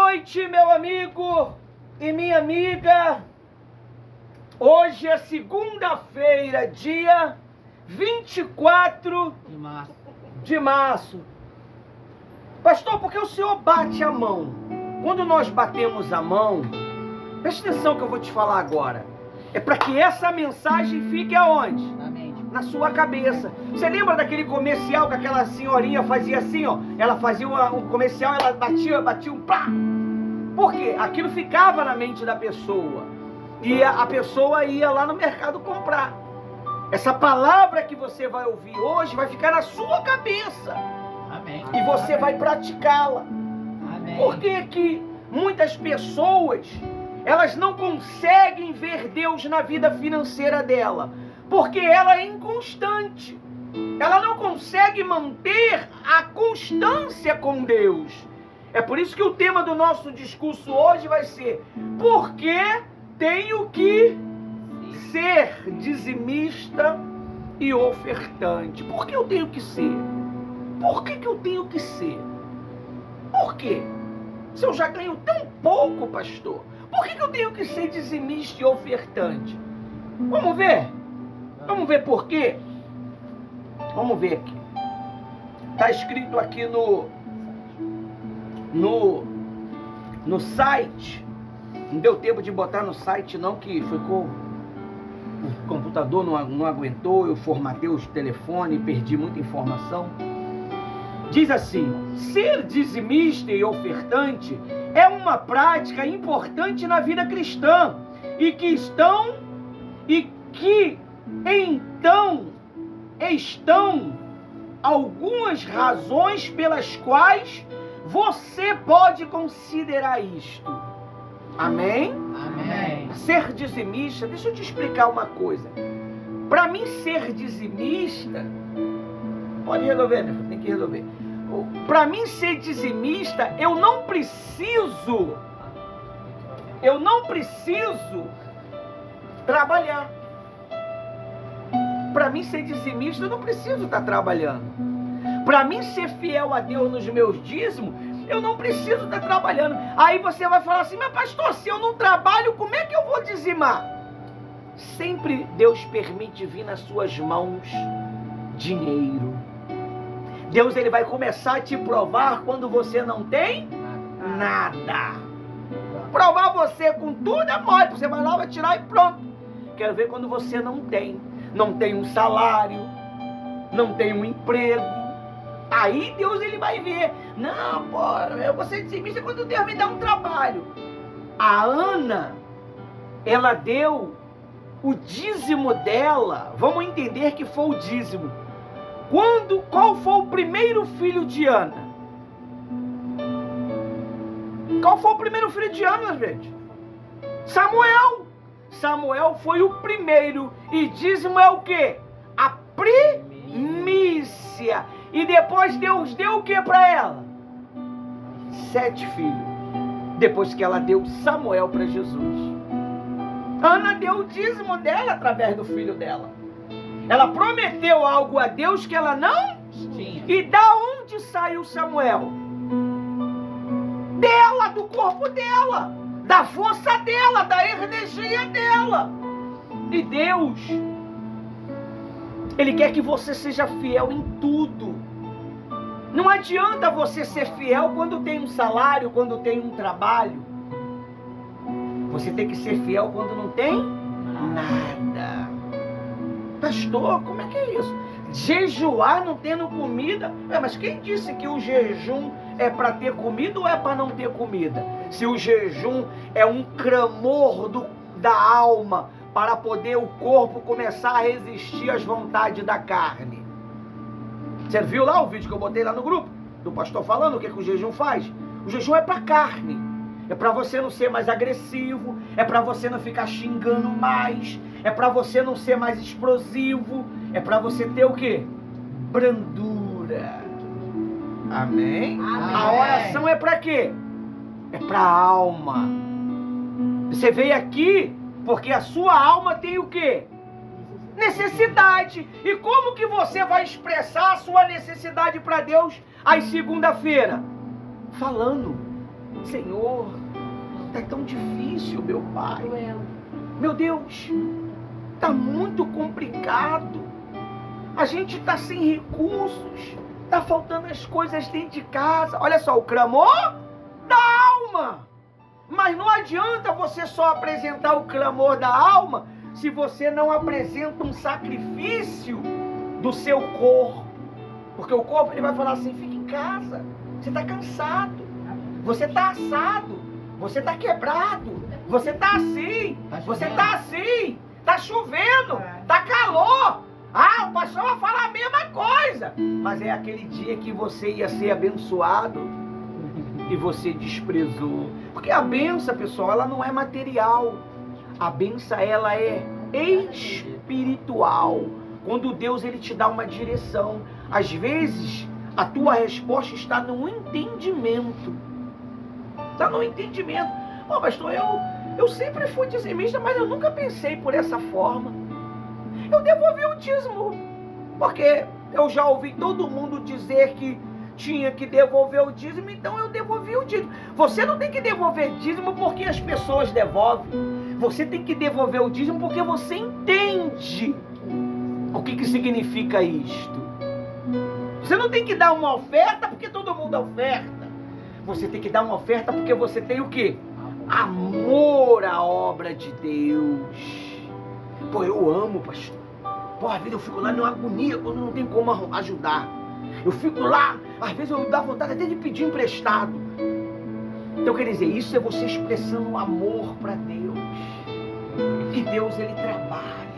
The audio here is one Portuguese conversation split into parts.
noite, meu amigo e minha amiga. Hoje é segunda-feira, dia 24 de março. Pastor, por que o senhor bate a mão? Quando nós batemos a mão, preste atenção que eu vou te falar agora. É para que essa mensagem fique aonde? Na sua cabeça. Você lembra daquele comercial que aquela senhorinha fazia assim, ó? Ela fazia um comercial, ela batia um pá. Por quê? Aquilo ficava na mente da pessoa. E a pessoa ia lá no mercado comprar. Essa palavra que você vai ouvir hoje vai ficar na sua cabeça. Amém. E você vai praticá-la. Amém. Por que que muitas pessoas, elas não conseguem ver Deus na vida financeira dela? Porque ela é inconstante. Ela não consegue manter a constância com Deus. É por isso que o tema do nosso discurso hoje vai ser: por que tenho que ser dizimista e ofertante? Por que eu tenho que ser? Por que eu tenho que ser? Por quê? Se eu já ganho tão pouco, pastor, por que eu tenho que ser dizimista e ofertante? Vamos ver? Vamos ver por quê? Vamos ver aqui. Está escrito aqui no site. Não deu tempo de botar no site não, que ficou... O computador não aguentou, eu formatei os telefones, perdi muita informação. Diz assim: ser dizimista e ofertante é uma prática importante na vida cristã e que estão algumas razões pelas quais você pode considerar isto. Amém? Amém. Ser dizimista, deixa eu te explicar uma coisa. Para mim ser dizimista, pode resolver, né? Tem que resolver. Para mim ser dizimista, eu não preciso trabalhar. Para mim ser dizimista, eu não preciso estar trabalhando. Para mim ser fiel a Deus nos meus dízimos, eu não preciso estar trabalhando. Aí você vai falar assim: mas pastor, se eu não trabalho, como é que eu vou dizimar? Sempre Deus permite vir nas suas mãos dinheiro. Deus, ele vai começar a te provar quando você não tem nada. Provar você com tudo é mole. Você vai lá, vai tirar e pronto. Quero ver quando você não tem um salário, não tem um emprego. Aí Deus, ele vai ver. Não, pô, eu vou ser dizimista quando Deus me dá um trabalho. A Ana, ela deu o dízimo dela. Vamos entender que foi o dízimo. Qual foi o primeiro filho de Ana? Qual foi o primeiro filho de Ana, gente? Samuel. Samuel foi o primeiro. E dízimo é o quê? A primícia. E depois Deus deu o que para ela? 7 filhos. Depois que ela deu Samuel para Jesus. Ana deu o dízimo dela através do filho dela. Ela prometeu algo a Deus que ela não tinha. E da onde saiu Samuel? Dela, do corpo dela, da força dela, da energia dela. E Deus, ele quer que você seja fiel em tudo. Não adianta você ser fiel quando tem um salário, quando tem um trabalho. Você tem que ser fiel quando não tem nada. Pastor, como é que é isso? Jejuar não tendo comida? Mas quem disse que o jejum é para ter comida ou é para não ter comida? Se o jejum é um clamor da alma para poder o corpo começar a resistir às vontades da carne. Você viu lá o vídeo que eu botei lá no grupo? Do pastor falando o que o jejum faz? O jejum é para carne. É para você não ser mais agressivo, é para você não ficar xingando mais, é para você não ser mais explosivo, é para você ter o quê? Brandura. Amém? Amém. A oração é para quê? É para a alma. Você veio aqui porque a sua alma tem o quê? Necessidade. E como que você vai expressar a sua necessidade para Deus às segunda-feira? Falando. Senhor, está tão difícil, meu Pai. Meu Deus, está muito complicado. A gente está sem recursos. Está faltando as coisas dentro de casa. Olha só, o clamor da alma. Mas não adianta você só apresentar o clamor da alma se você não apresenta um sacrifício do seu corpo. Porque o corpo ele vai falar assim, fica em casa. Você está cansado. Você está assado. Você está quebrado. Você está assim. Você está assim. Está chovendo. Está calor. Ah, o pastor vai falar a mesma coisa. Mas é aquele dia que você ia ser abençoado e você desprezou. Porque a benção, pessoal, ela não é material. A benção, ela é espiritual. Quando Deus ele te dá uma direção. Às vezes, a tua resposta está no entendimento. Está no entendimento. Pô, pastor, eu sempre fui dizimista, mas eu nunca pensei por essa forma. Eu devolvi o dízimo, porque eu já ouvi todo mundo dizer que tinha que devolver o dízimo, então eu devolvi o dízimo. Você não tem que devolver dízimo porque as pessoas devolvem. Você tem que devolver o dízimo porque você entende o que significa isto. Você não tem que dar uma oferta porque todo mundo oferta. Você tem que dar uma oferta porque você tem o quê? Amor à obra de Deus. Pô, eu amo, pastor. Pô, às vezes eu fico lá numa agonia quando não tem como ajudar. Eu fico lá, às vezes eu dá vontade até de pedir emprestado. Então quer dizer, isso é você expressando amor para Deus. E Deus ele trabalha.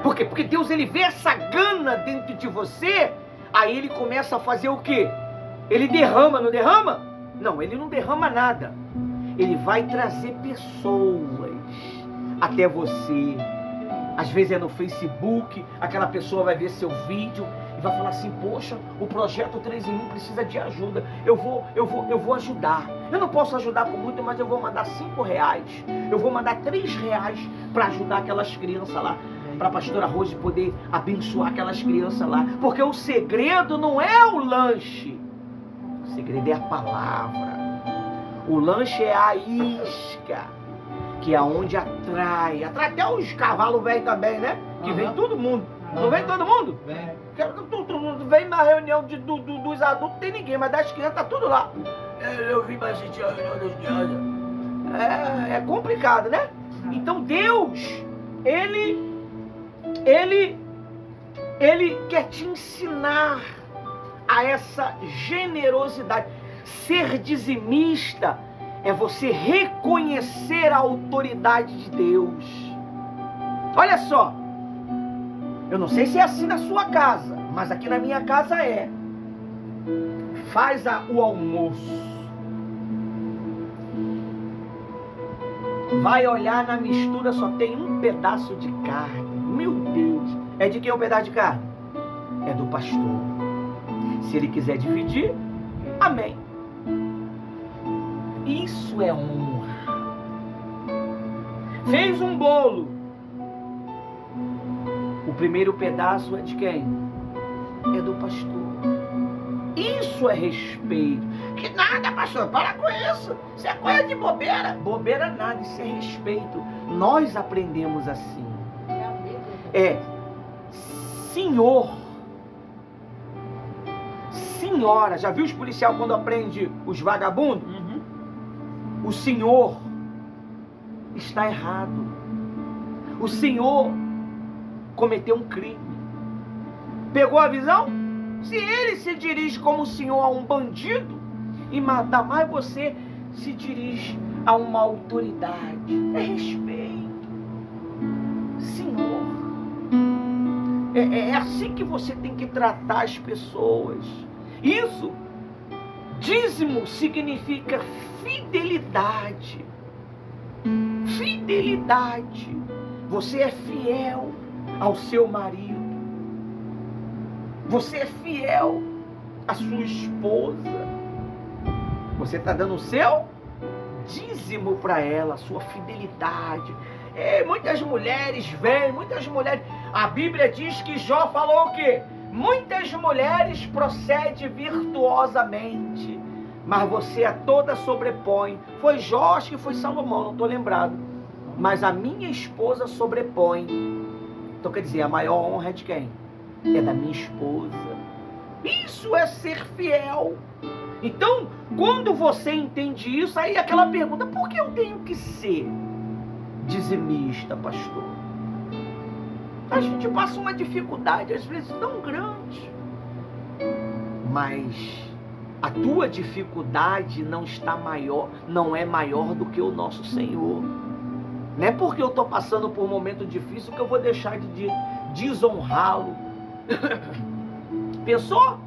Por quê? Porque Deus ele vê essa gana dentro de você, aí ele começa a fazer o quê? Ele derrama, não derrama? Não, ele não derrama nada. Ele vai trazer pessoas até você. Às vezes é no Facebook, aquela pessoa vai ver seu vídeo e vai falar assim, poxa, o projeto 3 em 1 precisa de ajuda, eu vou ajudar. Eu não posso ajudar com muito, mas eu vou mandar R$5, eu vou mandar R$3 para ajudar aquelas crianças lá, para a pastora Rose poder abençoar aquelas crianças lá. Porque o segredo não é o lanche, o segredo é a palavra. O lanche é a isca, que é onde atrai até os cavalos velhos também, né? Que vem todo mundo. Não vem todo mundo? Vem. Todo mundo vem na reunião dos adultos, não tem ninguém, mas das crianças tá tudo lá. Eu vim para assistir a reunião das crianças. É complicado, né? Então Deus, Ele quer te ensinar a essa generosidade. Ser dizimista é você reconhecer a autoridade de Deus. Olha só, eu não sei se é assim na sua casa, mas aqui na minha casa é. Faz o almoço. Vai olhar na mistura, só tem um pedaço de carne. Meu Deus, é de quem é o pedaço de carne? É do pastor. Se ele quiser dividir, amém. Isso é honra. Fez um bolo. O primeiro pedaço é de quem? É do pastor. Isso é respeito. Que nada, pastor, para com isso. Isso é coisa de bobeira. Bobeira nada, isso é respeito. Nós aprendemos assim. Senhor. Senhora. Já viu os policiais quando aprende os vagabundos? O senhor está errado. O senhor cometeu um crime. Pegou a visão? Se ele se dirige como senhor a um bandido, e ainda mais você se dirige a uma autoridade. É respeito. Senhor. É assim que você tem que tratar as pessoas. Isso, dízimo significa fidelidade. Fidelidade. Você é fiel ao seu marido. Você é fiel à sua esposa. Você está dando o seu dízimo para ela, a sua fidelidade. Muitas mulheres vêm, A Bíblia diz que Jó falou o quê? Muitas mulheres procedem virtuosamente, mas você a toda sobrepõe. Foi Jó, acho que foi Salomão, não estou lembrado. Mas a minha esposa sobrepõe. Então quer dizer, a maior honra é de quem? É da minha esposa. Isso é ser fiel. Então, quando você entende isso, aí aquela pergunta, por que eu tenho que ser dizimista, pastor? A gente passa uma dificuldade, às vezes, tão grande. Mas a tua dificuldade não é maior do que o nosso Senhor. Não é porque eu estou passando por um momento difícil que eu vou deixar de desonrá-lo. Pensou?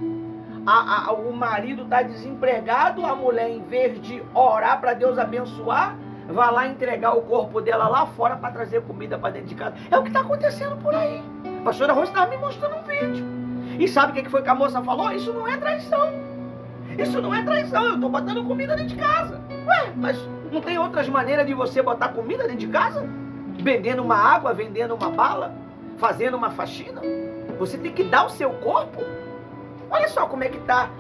O marido está desempregado, a mulher, em vez de orar para Deus abençoar, vai lá entregar o corpo dela lá fora para trazer comida para dentro de casa. É o que está acontecendo por aí. A pastora Rose estava me mostrando um vídeo. E sabe o que foi que a moça falou? Isso não é traição. Isso não é traição, eu estou botando comida dentro de casa. Ué, mas não tem outras maneiras de você botar comida dentro de casa? Vendendo uma água, vendendo uma bala, fazendo uma faxina? Você tem que dar o seu corpo. Olha só como é que está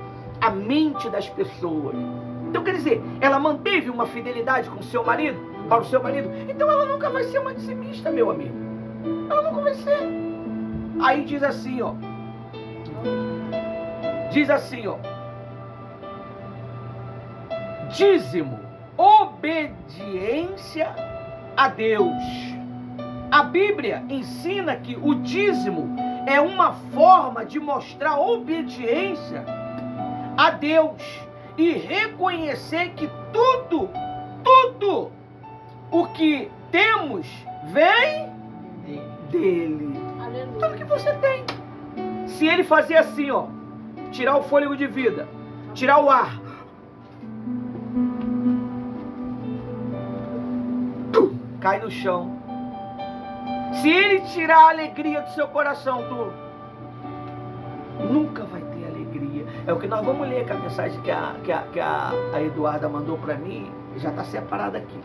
a mente das pessoas. Então quer dizer, ela manteve uma fidelidade com o seu marido, para o seu marido. Então ela nunca vai ser uma dizimista, meu amigo. Ela nunca vai ser. Aí diz assim, ó. Diz assim, ó. Dízimo, obediência a Deus. A Bíblia ensina que o dízimo é uma forma de mostrar obediência a Deus e reconhecer que tudo o que temos vem dele. Aleluia. Tudo que você tem. Se ele fazer assim, ó, tirar o fôlego de vida, tirar o ar, cai no chão. Se ele tirar a alegria do seu coração, tu nunca vai ter alegria. É o que nós vamos ler, que a mensagem que a Eduarda mandou para mim já está separada aqui.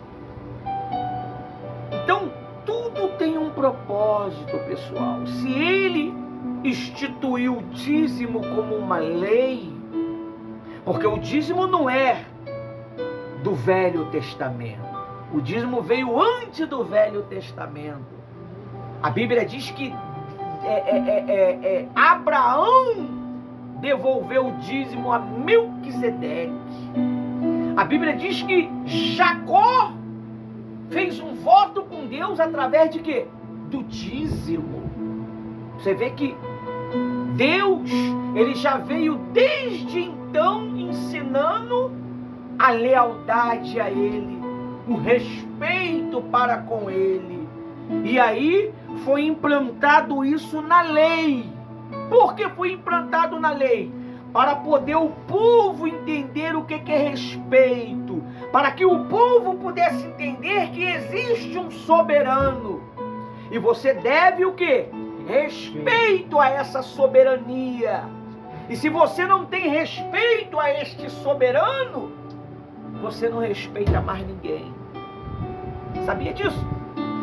Então, tudo tem um propósito, pessoal. Se ele instituiu o dízimo como uma lei, porque o dízimo não é do Velho Testamento. O dízimo veio antes do Velho Testamento. A Bíblia diz que Abraão devolveu o dízimo a Melquisedeque. A Bíblia diz que Jacó fez um voto com Deus através de quê? Do dízimo. Você vê que Deus, ele já veio desde então ensinando a lealdade a ele, o respeito para com ele. E aí foi implantado isso na lei. Por que foi implantado na lei? Para poder o povo entender o que é respeito. Para que o povo pudesse entender que existe um soberano. E você deve o quê? Respeito a essa soberania. E se você não tem respeito a este soberano, você não respeita mais ninguém. Sabia disso?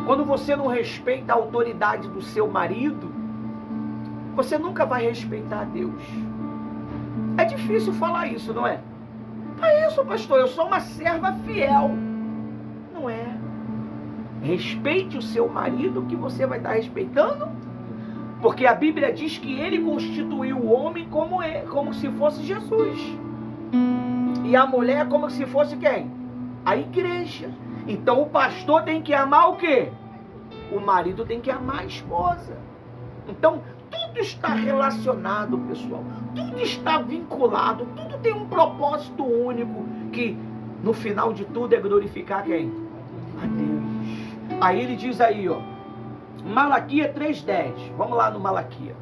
Quando você não respeita a autoridade do seu marido, você nunca vai respeitar a Deus. É difícil falar isso, não é? É isso, pastor, eu sou uma serva fiel. Não é. Respeite o seu marido, que você vai estar respeitando, porque a Bíblia diz que ele constituiu o homem como se fosse Jesus. E a mulher como se fosse quem? A igreja. Então o pastor tem que amar o quê? O marido tem que amar a esposa. Então tudo está relacionado, pessoal. Tudo está vinculado. Tudo tem um propósito único, que no final de tudo é glorificar quem? A Deus. Aí ele diz aí, ó, Malaquias 3:10. Vamos lá no Malaquias.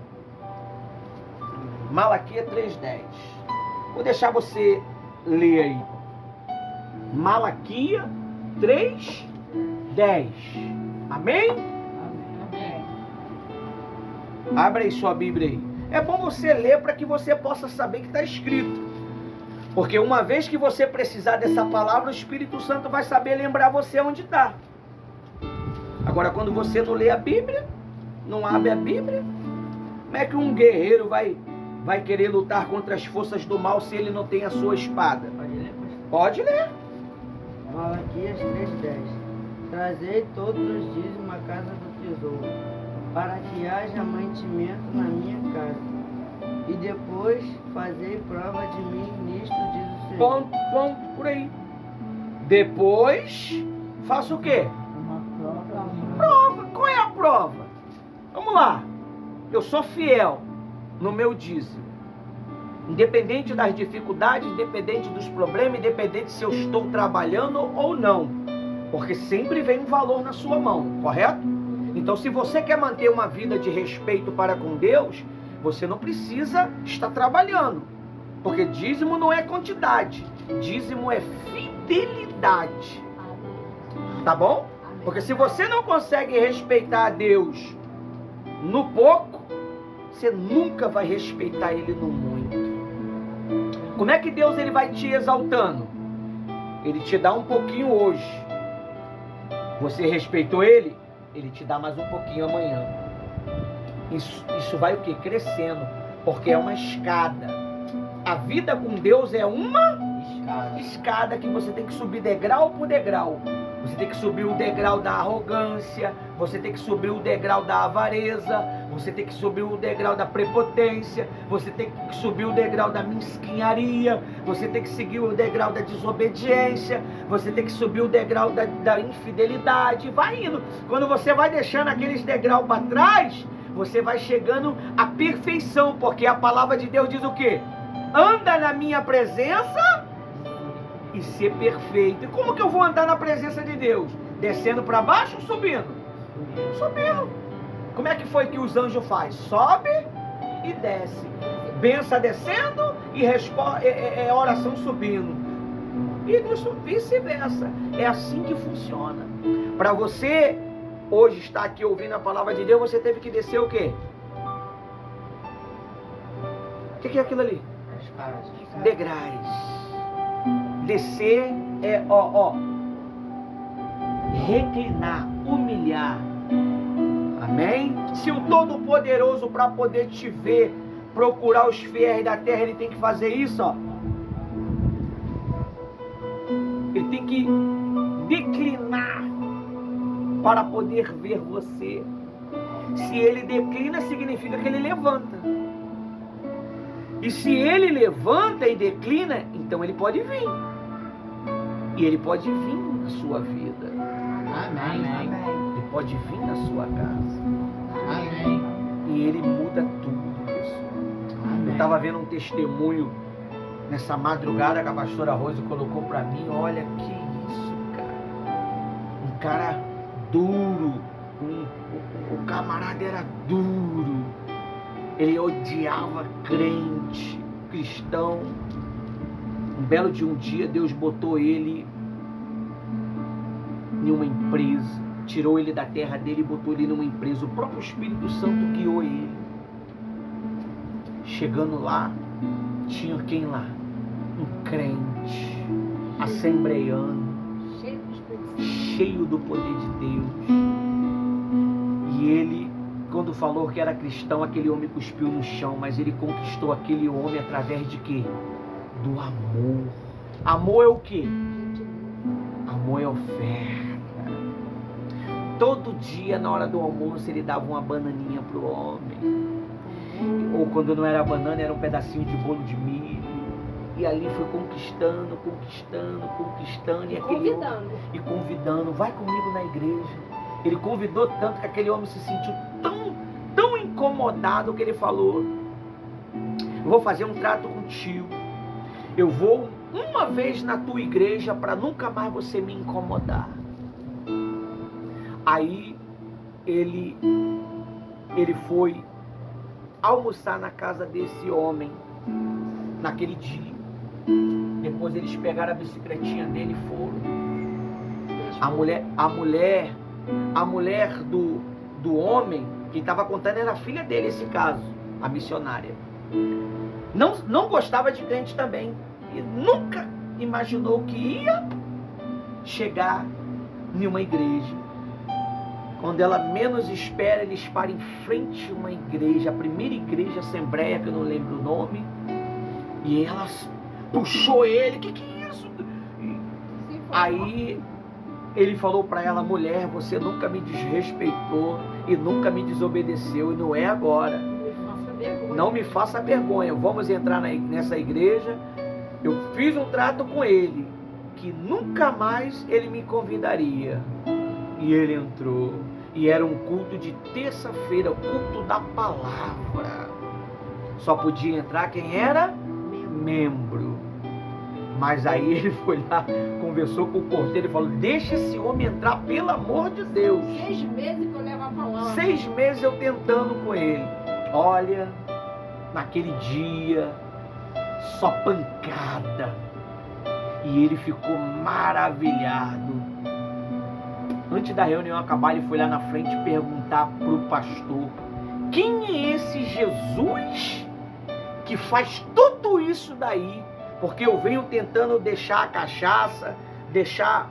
Malaquias 3:10. Vou deixar você ler aí. Malaquias 3:10. Amém? Amém. Abre aí sua Bíblia aí. É bom você ler para que você possa saber que está escrito. Porque uma vez que você precisar dessa palavra, o Espírito Santo vai saber lembrar você onde está. Agora, quando você não lê a Bíblia, não abre a Bíblia, como é que um guerreiro vai vai querer lutar contra as forças do mal se ele não tem a sua espada? Pode ler, pastor? Pode ler. Malaquias 3:10. Trazei todos os dízimos à casa do tesouro, para que haja mantimento na minha casa. E depois fazei prova de mim nisto, diz o Senhor. Ponto por aí. Depois, faça o quê? Uma prova. Prova. Qual é a prova? Vamos lá. Eu sou fiel no meu dízimo. Independente das dificuldades, independente dos problemas, independente se eu estou trabalhando ou não. Porque sempre vem um valor na sua mão, correto? Então, se você quer manter uma vida de respeito para com Deus, você não precisa estar trabalhando. Porque dízimo não é quantidade. Dízimo é fidelidade. Tá bom? Porque se você não consegue respeitar a Deus no pouco, você nunca vai respeitar Ele no muito. Como é que Deus ele vai te exaltando? Ele te dá um pouquinho hoje. Você respeitou Ele? Ele te dá mais um pouquinho amanhã. Isso vai o quê? Crescendo. Porque é uma escada. A vida com Deus é uma escada que você tem que subir degrau por degrau. Você tem que subir o degrau da arrogância, você tem que subir o degrau da avareza, você tem que subir o degrau da prepotência, você tem que subir o degrau da mesquinharia, você tem que seguir o degrau da desobediência, você tem que subir o degrau da infidelidade, vai indo. Quando você vai deixando aqueles degraus para trás, você vai chegando à perfeição, porque a palavra de Deus diz o quê? Anda na minha presença e ser perfeito. E como que eu vou andar na presença de Deus? Descendo para baixo ou subindo? Subindo. Como é que foi que os anjos fazem? Sobe e desce. Benção descendo e oração subindo. E vice-versa. É assim que funciona. Para você hoje estar aqui ouvindo a palavra de Deus, você teve que descer o quê? O que é aquilo ali? Degraus. Descer é, reclinar, humilhar. Amém? Se o Todo-Poderoso, para poder te ver, procurar os fiéis da terra, ele tem que fazer isso, ó. Ele tem que declinar para poder ver você. Se ele declina, significa que ele levanta. E se ele levanta e declina, então ele pode vir. E ele pode vir na sua vida. Amém. Ele pode vir na sua casa. Amém. E ele muda tudo, pessoal. Eu estava vendo um testemunho nessa madrugada que a pastora Rose colocou para mim. Olha que isso, cara. Um cara duro. O camarada era duro. Ele odiava crente, cristão. Um belo de um dia, Deus botou ele em uma empresa, tirou ele da terra dele e botou ele numa empresa. O próprio Espírito Santo guiou ele. Chegando lá, tinha quem lá? Um crente, assembleiano, cheio do poder de Deus. E ele, quando falou que era cristão, aquele homem cuspiu no chão, mas ele conquistou aquele homem através de quê? Do amor. Amor é o quê? Amor é oferta. Todo dia, na hora do almoço, ele dava uma bananinha pro homem. Ou quando não era banana, era um pedacinho de bolo de milho. E ali foi conquistando. E convidando, vai comigo na igreja. Ele convidou tanto que aquele homem se sentiu tão incomodado que ele falou: eu vou fazer um trato contigo. Eu vou uma vez na tua igreja para nunca mais você me incomodar. Aí ele foi almoçar na casa desse homem naquele dia. Depois eles pegaram a bicicletinha dele e foram. A mulher do homem que estava contando era a filha dele, esse caso, a missionária. Não gostava de crente também. E nunca imaginou que ia chegar em uma igreja. quando ela menos espera, eles param em frente a uma igreja, a primeira igreja, assembleia, que eu não lembro o nome, e ela puxou ele, que é isso? Aí ele falou para ela: mulher, você nunca me desrespeitou e nunca me desobedeceu, e não é agora. Não me faça vergonha. Vamos entrar nessa igreja. Eu fiz um trato com ele, que nunca mais ele me convidaria. E ele entrou. E era um culto de terça-feira, o culto da palavra. Só podia entrar quem era membro. Mas aí ele foi lá, conversou com o porteiro e falou: deixa esse homem entrar, pelo amor de Deus. 6 meses que eu levo a palavra. 6 meses eu tentando com ele. Olha, naquele dia, só pancada. E ele ficou maravilhado. Antes da reunião acabar, ele foi lá na frente perguntar para o pastor: quem é esse Jesus que faz tudo isso daí? Porque eu venho tentando deixar a cachaça,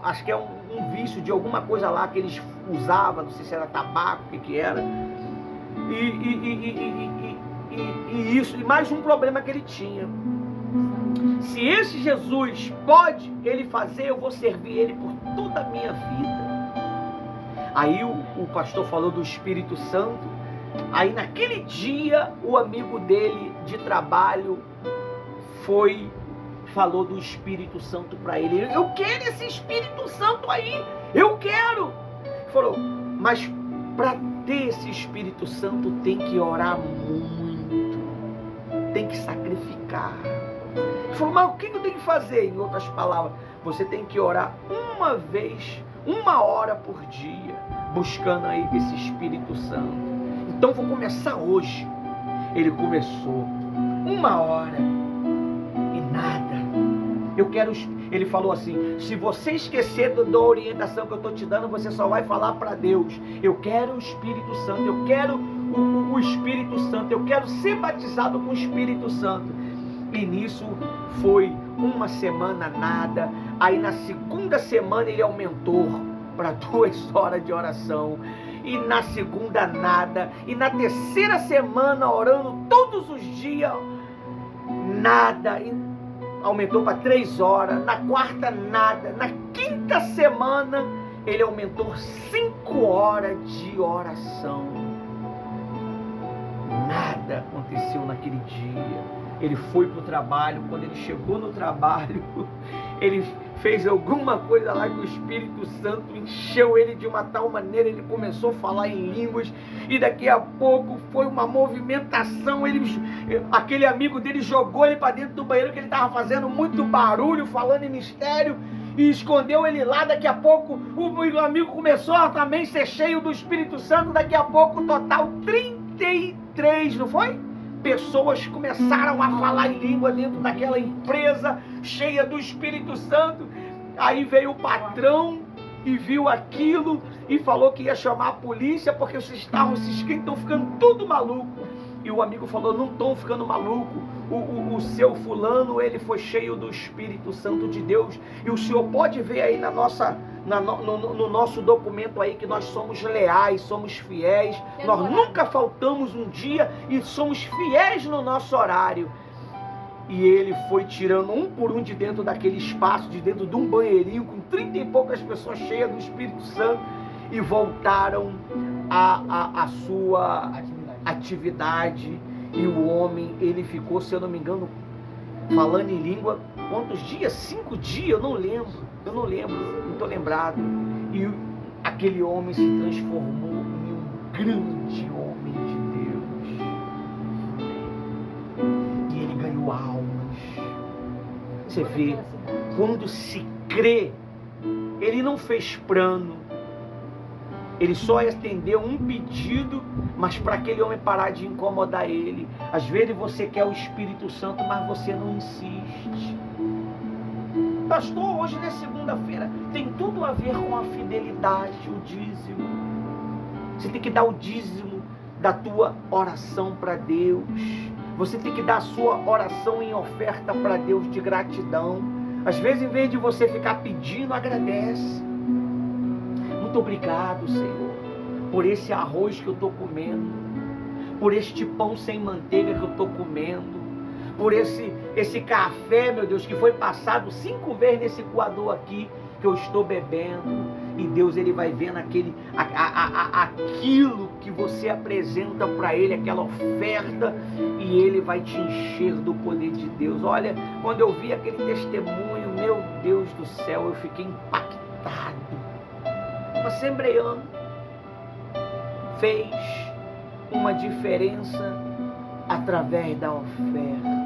acho que é um vício de alguma coisa lá que eles usavam, não sei se era tabaco, o que era. E isso, e mais um problema que ele tinha. Se esse Jesus pode ele fazer, eu vou servir ele por toda a minha vida. Aí o pastor falou do Espírito Santo. Aí naquele dia o amigo dele de trabalho falou do Espírito Santo para ele. Eu quero esse Espírito Santo aí, eu quero. Falou: mas para ter esse Espírito Santo tem que orar muito, tem que sacrificar. Ele falou: mas o que eu tenho que fazer? Em outras palavras, você tem que orar uma vez, 1 hora por dia, buscando aí esse Espírito Santo. Então vou começar hoje. Ele começou 1 hora e nada. Eu quero. Ele falou assim: se você esquecer da orientação que eu estou te dando, você só vai falar para Deus: eu quero o Espírito Santo, eu quero o Espírito Santo, eu quero ser batizado com o Espírito Santo. E nisso foi 1 semana nada. Aí na segunda semana ele aumentou para 2 horas de oração. E na segunda nada. E na terceira semana orando todos os dias, nada. E aumentou para 3 horas. Na quarta nada. Na quinta semana ele aumentou 5 horas de oração. Nada aconteceu naquele dia. Ele foi para o trabalho. Quando ele chegou no trabalho, ele fez alguma coisa lá que o Espírito Santo encheu ele de uma tal maneira, ele começou a falar em línguas, e daqui a pouco foi uma movimentação. Aquele amigo dele jogou ele para dentro do banheiro, que ele estava fazendo muito barulho, falando em mistério, e escondeu ele lá. Daqui a pouco o amigo começou a também ser cheio do Espírito Santo. Daqui a pouco, total 33, não foi? Pessoas começaram a falar em língua dentro daquela empresa cheia do Espírito Santo. Aí veio o patrão e viu aquilo e falou que ia chamar a polícia, porque esses estão ficando tudo maluco. E o amigo falou: não estão ficando maluco. O seu fulano, ele foi cheio do Espírito Santo de Deus. E o senhor pode ver aí no nosso documento aí que nós somos leais, somos fiéis. Nós nunca faltamos um dia e somos fiéis no nosso horário. E ele foi tirando um por um de dentro daquele espaço, de dentro de um banheirinho com 30 e poucas pessoas cheias do Espírito Santo, e voltaram à sua atividade. E o homem, ele ficou, se eu não me engano, falando em língua, quantos dias? 5 dias, eu não lembro, não estou lembrado. E aquele homem se transformou em um grande homem de Deus. E ele ganhou almas. Você vê, quando se crê, ele não fez plano, ele só atendeu um pedido, mas para aquele homem parar de incomodar ele. Às vezes você quer o Espírito Santo, mas você não insiste. Pastor, hoje não é segunda-feira. Tem tudo a ver com a fidelidade, o dízimo. Você tem que dar o dízimo da tua oração para Deus. Você tem que dar a sua oração em oferta para Deus de gratidão. Às vezes, em vez de você ficar pedindo, agradece. Muito obrigado, Senhor, por esse arroz que eu estou comendo, por este pão sem manteiga que eu estou comendo, por esse café, meu Deus, que foi passado 5 vezes nesse coador aqui que eu estou bebendo. E Deus, Ele vai vendo aquilo que você apresenta para Ele, aquela oferta, e Ele vai te encher do poder de Deus. Olha, quando eu vi aquele testemunho, meu Deus do céu, eu fiquei impactado. O assembleiano fez uma diferença através da oferta.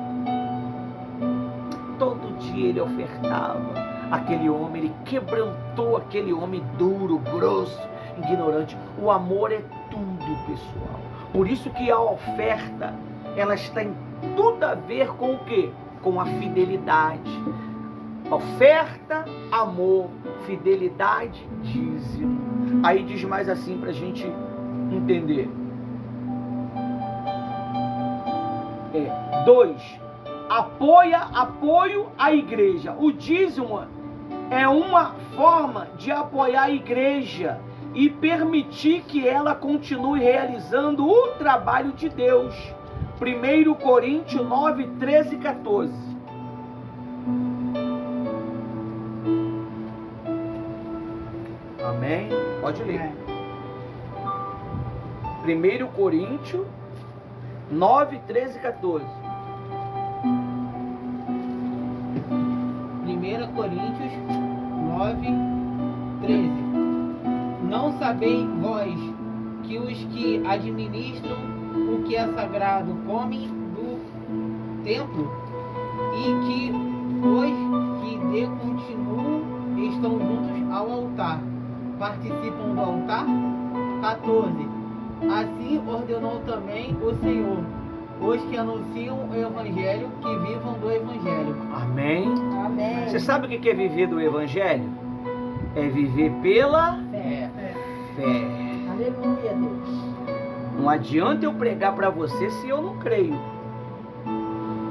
Todo dia ele ofertava. Aquele homem, ele quebrantou aquele homem duro, grosso, ignorante. O amor é tudo, pessoal. Por isso que a oferta, ela está em tudo a ver com o quê? Com a fidelidade. Oferta, amor, fidelidade, dízimo. Aí diz mais assim para a gente entender. 2. Apoio à igreja. O dízimo é uma forma de apoiar a igreja e permitir que ela continue realizando o trabalho de Deus. 1 Coríntios 9, 13 e 14. Amém? Pode ler. 1 Coríntios 9, 13 e 14. 1 Coríntios 9, 13. Não sabeis vós que os que administram o que é sagrado comem do templo e que os que de continuo estão juntos ao altar participam do altar? 14. Assim ordenou também o Senhor os que anunciam o Evangelho, que vivam do Evangelho. Amém? Amém. Você sabe o que é viver do Evangelho? É viver pela Fé. fé. Aleluia, Deus. Não adianta eu pregar para você se eu não creio.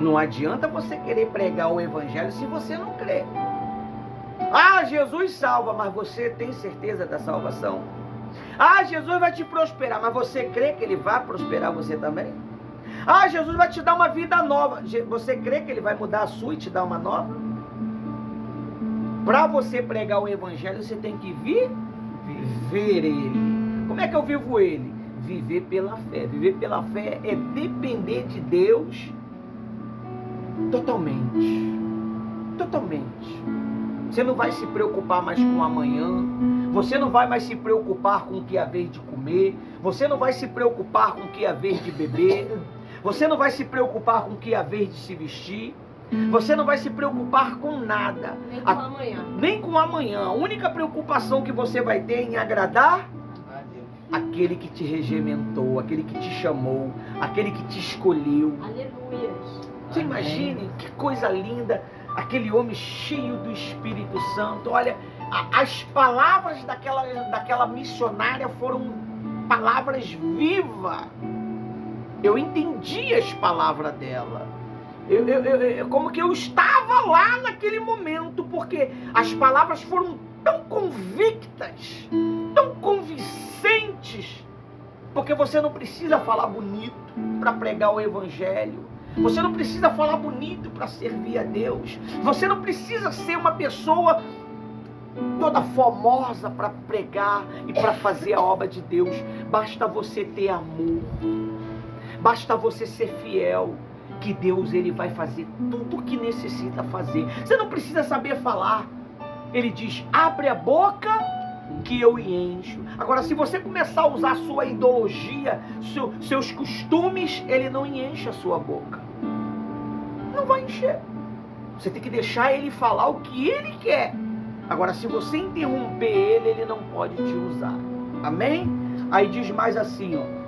Não adianta você querer pregar o Evangelho se você não crê. Ah, Jesus salva, mas você tem certeza da salvação? Ah, Jesus vai te prosperar, mas você crê que Ele vai prosperar você também? Ah, Jesus vai te dar uma vida nova. Você crê que Ele vai mudar a sua e te dar uma nova? Para você pregar o Evangelho, você tem que viver Ele. Como é que eu vivo Ele? Viver pela fé. Viver pela fé é depender de Deus totalmente. Totalmente. Você não vai se preocupar mais com o amanhã. Você não vai mais se preocupar com o que é a vez de comer. Você não vai se preocupar com o que é a vez de beber. Você não vai se preocupar com o que é a vez de se vestir. Você não vai se preocupar com nada. Nem com amanhã. Nem com amanhã. A única preocupação que você vai ter é em agradar A Deus. aquele que te regimentou, aquele que te chamou, aquele que te escolheu. Aleluia. Você Amém. imagine que coisa linda, aquele homem cheio do Espírito Santo. Olha, as palavras daquela missionária foram palavras vivas. Eu entendi as palavras dela. Como que eu estava lá naquele momento, porque as palavras foram tão convictas, tão convincentes. Porque você não precisa falar bonito para pregar o Evangelho. Você não precisa falar bonito para servir a Deus. Você não precisa ser uma pessoa toda formosa para pregar e para fazer a obra de Deus. Basta você ter amor. Basta você ser fiel, que Deus ele vai fazer tudo o que necessita fazer. Você não precisa saber falar. Ele diz, abre a boca que eu encho. Agora, se você começar a usar a sua ideologia, seus costumes, ele não enche a sua boca. Não vai encher. Você tem que deixar ele falar o que ele quer. Agora, se você interromper ele, ele não pode te usar. Amém? Aí diz mais assim, ó.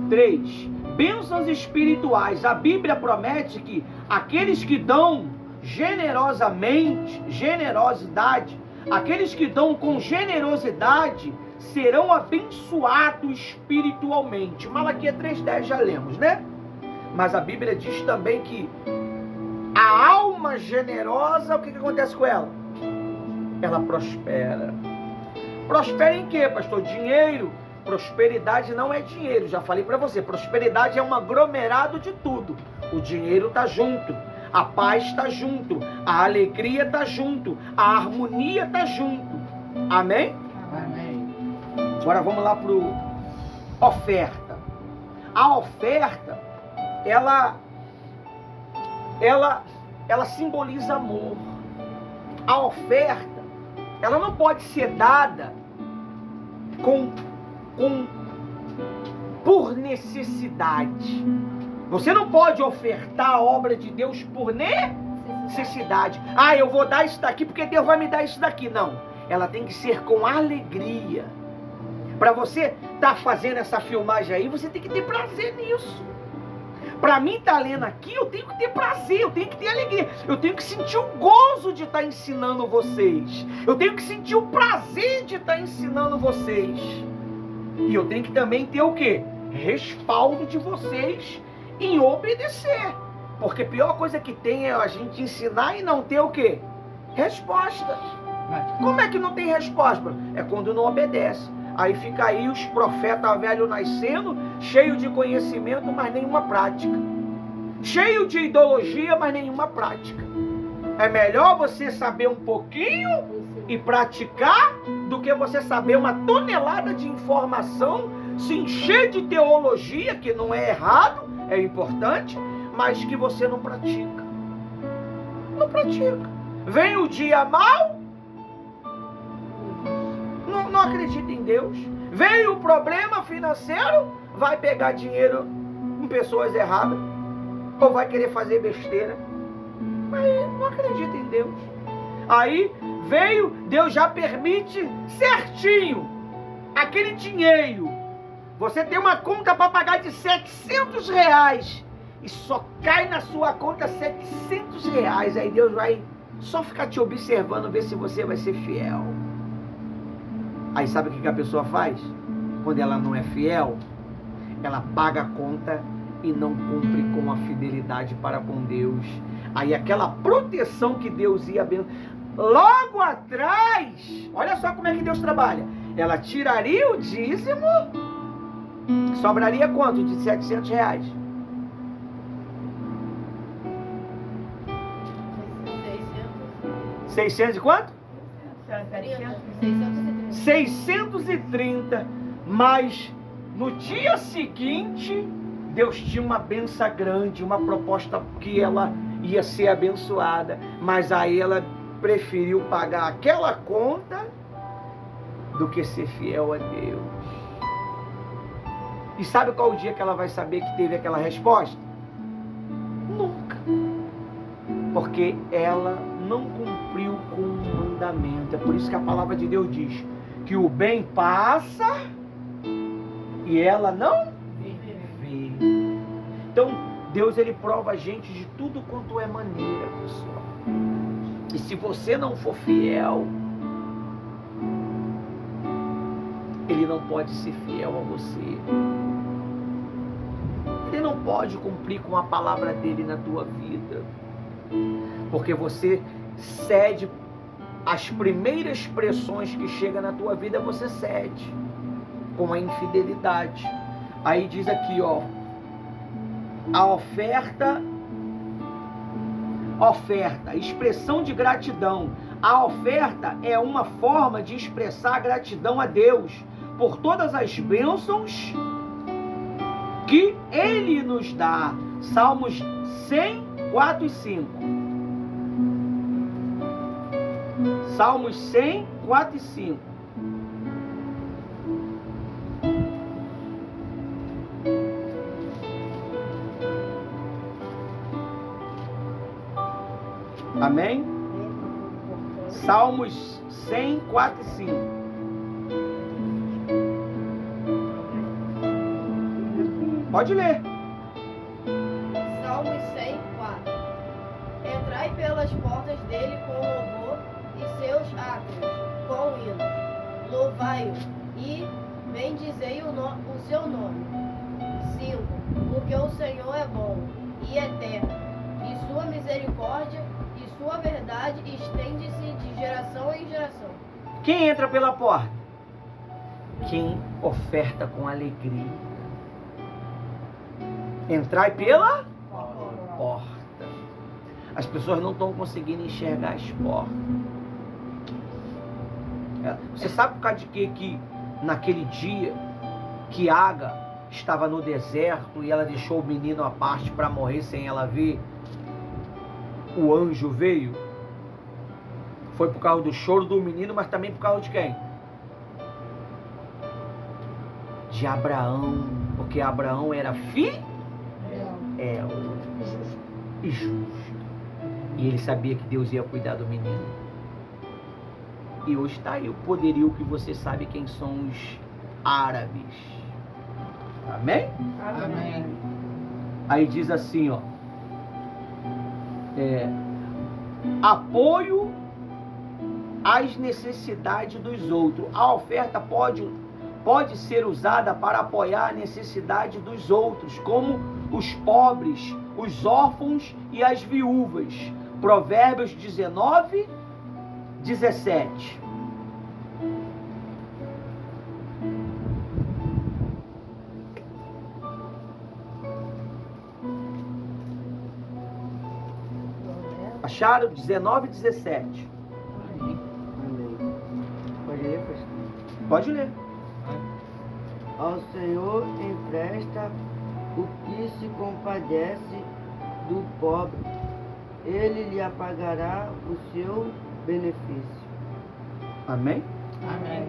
3. Bênçãos espirituais. A Bíblia promete que aqueles que dão generosidade, aqueles que dão com generosidade, serão abençoados espiritualmente. Malaquias 3,10 já lemos, né? Mas a Bíblia diz também que a alma generosa, o que acontece com ela? Ela prospera. Prospera em quê, pastor? Dinheiro. Prosperidade não é dinheiro, já falei para você. Prosperidade é um aglomerado de tudo. O dinheiro está junto, a paz está junto, a alegria está junto, a harmonia está junto. Amém? Amém. Agora vamos lá para o oferta. A oferta, ela simboliza amor. A oferta, ela não pode ser dada por necessidade. Você não pode ofertar a obra de Deus por necessidade. Ah, eu vou dar isso daqui porque Deus vai me dar isso daqui. Não. Ela tem que ser com alegria. Para você estar fazendo essa filmagem aí, você tem que ter prazer nisso. Para mim estar lendo aqui, eu tenho que ter prazer, eu tenho que ter alegria. Eu tenho que sentir o gozo de estar ensinando vocês. Eu tenho que sentir o prazer de estar ensinando vocês. E eu tenho que também ter o quê? Respaldo de vocês em obedecer. Porque a pior coisa que tem é a gente ensinar e não ter o quê? Resposta. Como é que não tem resposta? É quando não obedece. Aí fica aí os profetas velhos nascendo, cheio de conhecimento, mas nenhuma prática. Cheio de ideologia, mas nenhuma prática. É melhor você saber um pouquinho e praticar do que você saber uma tonelada de informação, se encher de teologia, que não é errado, é importante, mas que você não pratica. Não pratica. Vem o dia mau, não acredita em Deus. Veio o problema financeiro, vai pegar dinheiro com pessoas erradas, ou vai querer fazer besteira, mas não acredita em Deus. Aí veio, Deus já permite certinho aquele dinheiro. Você tem uma conta para pagar de R$700 e só cai na sua conta R$700. Aí Deus vai só ficar te observando, ver se você vai ser fiel. Aí sabe o que a pessoa faz? Quando ela não é fiel, ela paga a conta e não cumpre com a fidelidade para com Deus. Aí aquela proteção que Deus ia abençoar, logo atrás, olha só como é que Deus trabalha. Ela tiraria o dízimo, sobraria quanto de R$700? 600 e quanto? 630. Mas no dia seguinte, Deus tinha uma benção grande, uma proposta que ela ia ser abençoada. Mas aí ela preferiu pagar aquela conta do que ser fiel a Deus. E sabe qual o dia que ela vai saber que teve aquela resposta? Nunca. Porque ela não cumpriu com o mandamento. É por isso que a palavra de Deus diz que o bem passa e ela não vê. Então, Deus, ele prova a gente de tudo quanto é maneira, pessoal. E se você não for fiel, ele não pode ser fiel a você. Ele não pode cumprir com a palavra dele na tua vida. Porque você cede as primeiras pressões que chegam na tua vida, você cede com a infidelidade. Aí diz aqui, ó, a oferta, expressão de gratidão. A oferta é uma forma de expressar gratidão a Deus por todas as bênçãos que Ele nos dá. Salmos 100, 4 e 5. Salmos 100, 4 e 5. Amém? Salmos 100, 4 e 5. Pode ler. Salmos 100, 4. Entrai pelas portas dele com louvor e seus átrios com hinos. Louvai-o e bendizei o seu nome. 5. Porque o Senhor é bom e eterno, e sua misericórdia e sua verdade estende-se de geração em geração. Quem entra pela porta? quem oferta com alegria. Entrai pela porta. As pessoas não estão conseguindo enxergar as portas. Você sabe por causa de quê? Que naquele dia que Agar estava no deserto e ela deixou o menino à parte para morrer sem ela ver, o anjo veio? Foi por causa do choro do menino, mas também por causa de quem? De Abraão, porque Abraão era fiel e justo. E ele sabia que Deus ia cuidar do menino. E hoje está aí o poderio que você sabe quem são os árabes. Amém? Amém. Aí diz assim, ó. Apoio às necessidades dos outros. A oferta pode ser usada para apoiar a necessidade dos outros, como os pobres, os órfãos e as viúvas. Provérbios 19, 17. Acharam? 19 e 17. Amém. Pode ler, pastor? Pode ler. Ao Senhor empresta o que se compadece do pobre. Ele lhe apagará o seu benefício. Amém? Amém.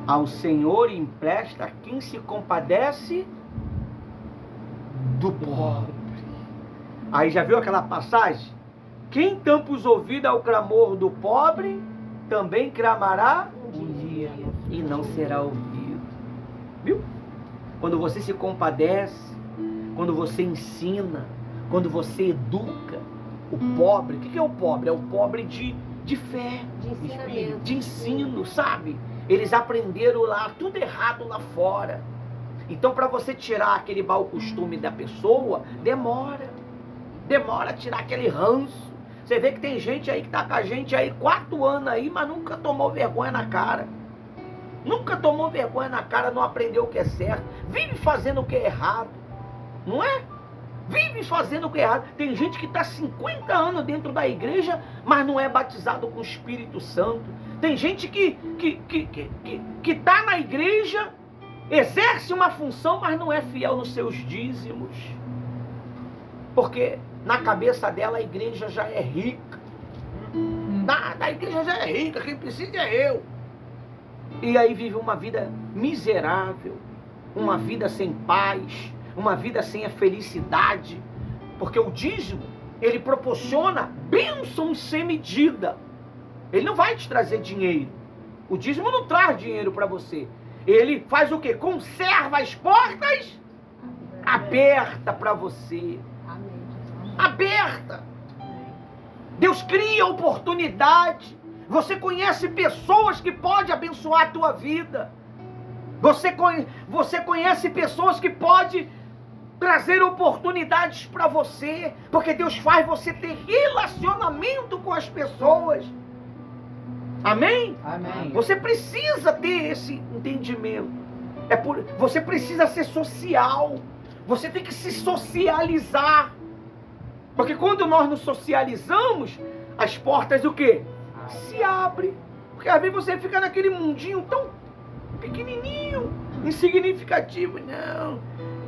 Ao Senhor empresta quem se compadece do pobre. Aí já viu aquela passagem? Quem tampa os ouvidos ao clamor do pobre, também clamará Um dia. e não será ouvido. Viu? Quando você se compadece, quando você ensina, quando você educa o pobre. O que é o pobre? É o pobre de fé, De ensinamento. de ensino, sabe? Eles aprenderam lá tudo errado lá fora. Então, para você tirar aquele mau costume da pessoa, demora a tirar aquele ranço. Você vê que tem gente aí que tá com a gente aí 4 anos aí, mas nunca tomou vergonha na cara. Nunca tomou vergonha na cara, não aprendeu o que é certo. Vive fazendo o que é errado. Não é? Vive fazendo o que é errado. Tem gente que está 50 anos dentro da igreja, mas não é batizado com o Espírito Santo. Tem gente que está na igreja, exerce uma função, mas não é fiel nos seus dízimos. Porque na cabeça dela a igreja já é rica. A igreja já é rica, quem precisa é eu. E aí vive uma vida miserável, uma vida sem paz, uma vida sem a felicidade. Porque o dízimo, ele proporciona bênção sem medida. Ele não vai te trazer dinheiro. O dízimo não traz dinheiro para você. Ele faz o quê? Conserva as portas aberta para você. Aberta. Deus cria oportunidade. Você conhece pessoas que podem abençoar a tua vida. Você conhece pessoas que podem trazer oportunidades para você. Porque Deus faz você ter relacionamento com as pessoas. Amém? Amém. Você precisa ter esse entendimento. Você precisa ser social. Você tem que se socializar. Porque quando nós nos socializamos, as portas o quê? Se abrem. Porque às vezes você fica naquele mundinho tão pequenininho, insignificativo. Não,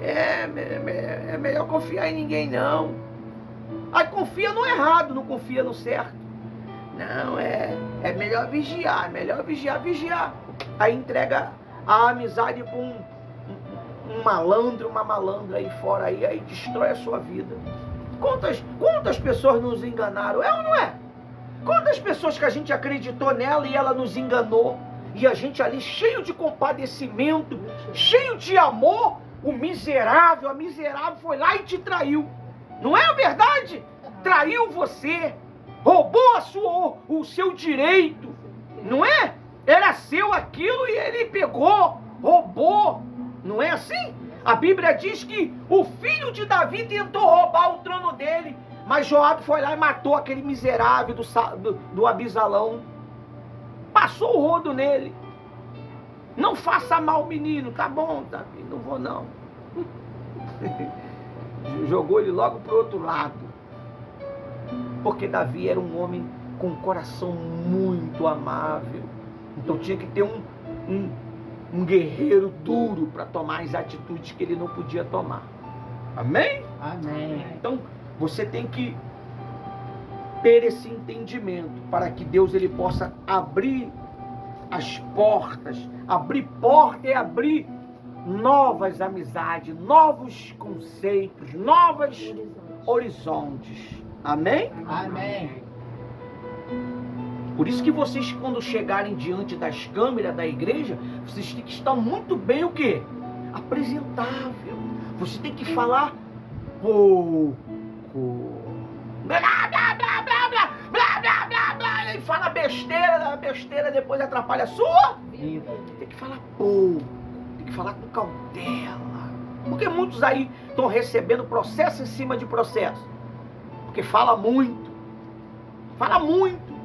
é melhor confiar em ninguém não. Aí confia no errado, não confia no certo. Não, é melhor vigiar, vigiar. Aí entrega a amizade para um malandro, uma malandra aí fora, aí destrói a sua vida. Quantas pessoas nos enganaram? É ou não é? Quantas pessoas que a gente acreditou nela e ela nos enganou? E a gente ali cheio de compadecimento, cheio de amor, a miserável foi lá e te traiu. Não é a verdade? Traiu você, roubou o seu direito, não é? Era seu aquilo e ele pegou, roubou. Não é assim? A Bíblia diz que o filho de Davi tentou roubar o trono dele, mas Joabe foi lá e matou aquele miserável do Abisalão. Passou o rodo nele. Não faça mal, menino. Tá bom, Davi, não vou não. Jogou ele logo pro outro lado. Porque Davi era um homem com um coração muito amável. Então tinha que ter um guerreiro duro para tomar as atitudes que ele não podia tomar. Amém? Amém. Então você tem que ter esse entendimento para que Deus ele possa abrir as portas. Abrir porta é abrir novas amizades, novos conceitos, novos horizontes. Amém? Amém. Por isso que vocês, quando chegarem diante das câmeras da igreja, vocês têm que estar muito bem o quê? Apresentável. Você tem que falar pouco. Blá, blá, blá, blá, blá, blá, blá, blá, blá, e fala besteira, a besteira depois atrapalha a sua. Viva. Tem que falar pouco. Tem que falar com cautela. Porque muitos aí estão recebendo processo em cima de processo. Porque fala muito. Fala muito.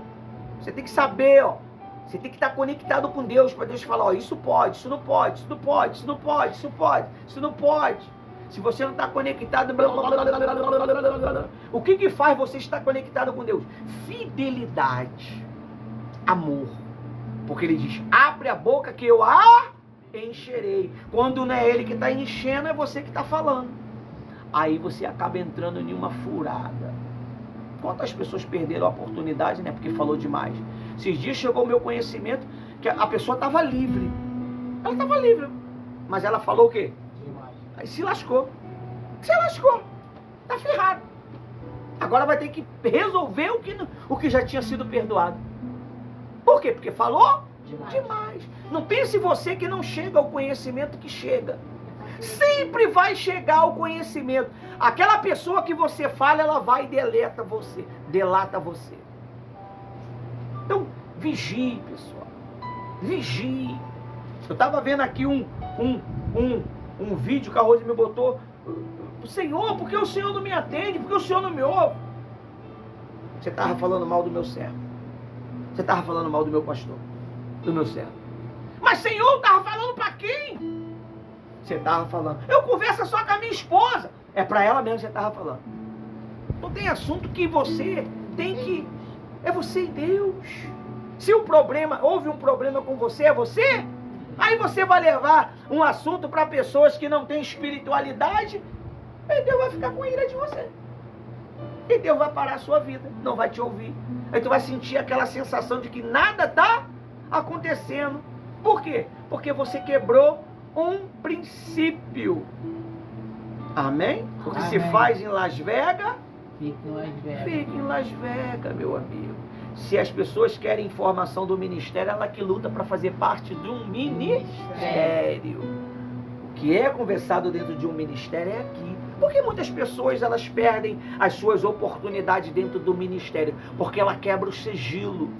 Você tem que saber, ó. Você tem que estar conectado com Deus, para Deus falar, ó, isso pode, isso não pode, isso não pode, isso não pode, isso pode, isso não pode. Se você não está conectado, o que faz você estar conectado com Deus? Fidelidade, amor. Porque ele diz, abre a boca que eu a encherei. Quando não é ele que está enchendo, é você que está falando. Aí você acaba entrando em uma furada. Quantas pessoas perderam a oportunidade, né? Porque falou demais. Esses dias chegou o meu conhecimento que a pessoa estava livre. Ela estava livre. Mas ela falou o quê? Demais. Aí se lascou. Se lascou. Tá ferrado. Agora vai ter que resolver o que já tinha sido perdoado. Por quê? Porque falou demais. Não pense você que não chega ao conhecimento que chega. Sempre vai chegar ao conhecimento. Aquela pessoa que você fala, ela vai e delata você. Então, vigie, pessoal. Vigie. Eu estava vendo aqui um vídeo que a Rose me botou. Senhor, por que o Senhor não me atende? Por que o Senhor não me ouve? Você estava falando mal do meu servo. Você estava falando mal do meu pastor. Do meu servo. Mas Senhor, estava falando para quem? Você estava falando. Eu converso só com a minha esposa. É para ela mesmo que você estava falando. Não tem assunto que você tem que... É você e Deus. Se o problema, houve um problema com você, é você? Aí você vai levar um assunto para pessoas que não têm espiritualidade, e Deus vai ficar com ira de você. E Deus vai parar a sua vida, não vai te ouvir. Aí tu vai sentir aquela sensação de que nada está acontecendo. Por quê? Porque você quebrou um princípio. Amém? O que se faz em Las Vegas, Fique em Las Vegas. fica em Las Vegas, meu amigo. Se as pessoas querem informação do ministério, ela que luta para fazer parte de um ministério. O que é conversado dentro de um ministério é aqui. Porque muitas pessoas elas perdem as suas oportunidades dentro do ministério, porque ela quebra o sigilo.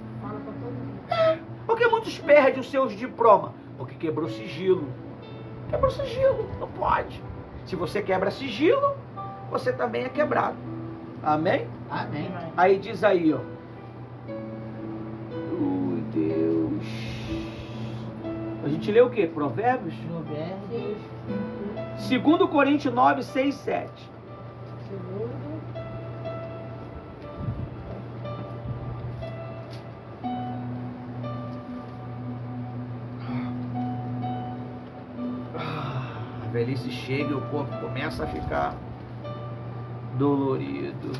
Porque muitos perdem os seus diplomas, porque quebrou o sigilo. Quebrou o sigilo, não pode. Se você quebra sigilo, você também é quebrado. Amém? Amém. Aí diz aí, ó. Ui, Deus. A gente lê o quê? Provérbios? Provérbios. 2 Coríntios 9, 6, 7. A velhice chega e o corpo começa a ficar dolorido.